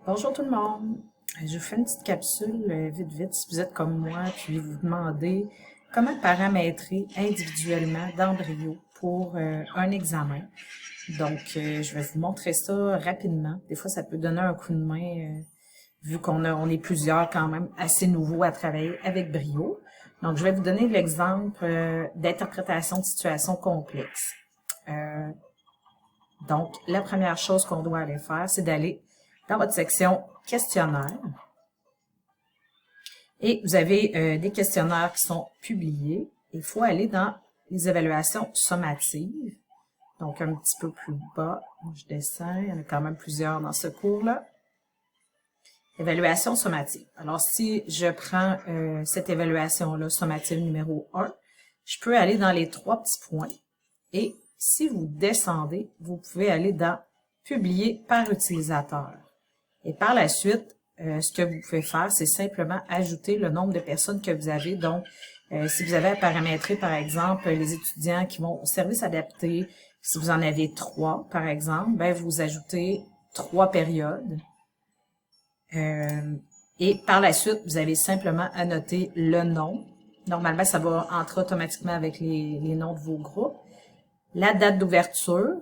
Bonjour tout le monde. Je vous fais une petite capsule vite si vous êtes comme moi, puis vous demandez comment paramétrer individuellement dans Brio pour un examen. Donc, je vais vous montrer ça rapidement. Des fois, ça peut donner un coup de main vu on est plusieurs quand même assez nouveaux à travailler avec Brio. Donc, je vais vous donner l'exemple d'interprétation de situations complexes. Donc, la première chose qu'on doit aller faire, c'est d'aller dans votre section questionnaire. Et vous avez des questionnaires qui sont publiés. Il faut aller dans les évaluations sommatives. Donc, un petit peu plus bas, je descends. Il y en a quand même plusieurs dans ce cours-là. Évaluation sommative. Alors, si je prends cette évaluation-là, sommative numéro 1, je peux aller dans les 3 petits points. Et si vous descendez, vous pouvez aller dans Publier par utilisateur. Et par la suite, ce que vous pouvez faire, c'est simplement ajouter le nombre de personnes que vous avez. Donc, si vous avez à paramétrer, par exemple, les étudiants qui vont au service adapté, si vous en avez 3, par exemple, ben vous ajoutez 3 périodes. Et par la suite, vous avez simplement à noter le nom. Normalement, ça va entrer automatiquement avec les noms de vos groupes. La date d'ouverture.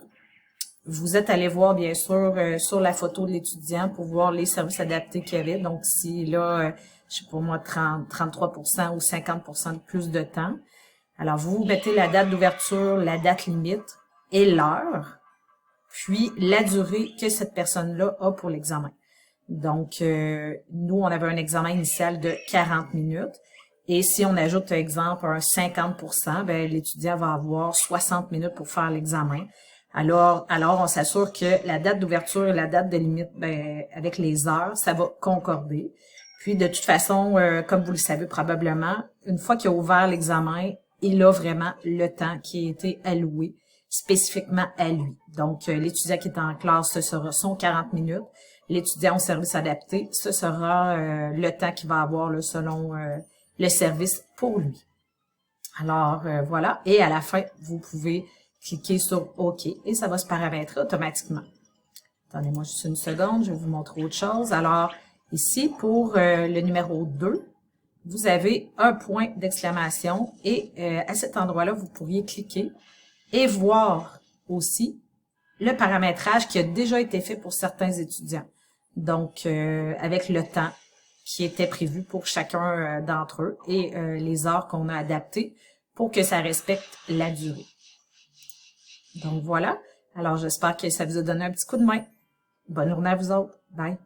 Vous êtes allé voir, bien sûr, sur la photo de l'étudiant pour voir les services adaptés qu'il y avait. Donc, si là, je sais pas moi, 33% ou 50% de plus de temps. Alors, vous mettez la date d'ouverture, la date limite et l'heure, puis la durée que cette personne-là a pour l'examen. Donc, nous, on avait un examen initial de 40 minutes. Et si on ajoute, par exemple, un 50%, ben, l'étudiant va avoir 60 minutes pour faire l'examen. Alors, on s'assure que la date d'ouverture et la date de limite, ben, avec les heures, ça va concorder. Puis, de toute façon, comme vous le savez probablement, une fois qu'il a ouvert l'examen, il a vraiment le temps qui a été alloué spécifiquement à lui. Donc, l'étudiant qui est en classe, ce sera son 40 minutes. L'étudiant au service adapté, ce sera le temps qu'il va avoir là, selon le service pour lui. Alors, voilà. Et à la fin, vous pouvez cliquer sur OK et ça va se paramétrer automatiquement. Attendez-moi juste une seconde, je vais vous montrer autre chose. Alors, ici, pour le numéro 2, vous avez un point d'exclamation et à cet endroit-là, vous pourriez cliquer et voir aussi le paramétrage qui a déjà été fait pour certains étudiants. Donc, avec le temps qui était prévu pour chacun d'entre eux et les heures qu'on a adaptées pour que ça respecte la durée. Donc, voilà. Alors, j'espère que ça vous a donné un petit coup de main. Bonne journée à vous autres. Bye.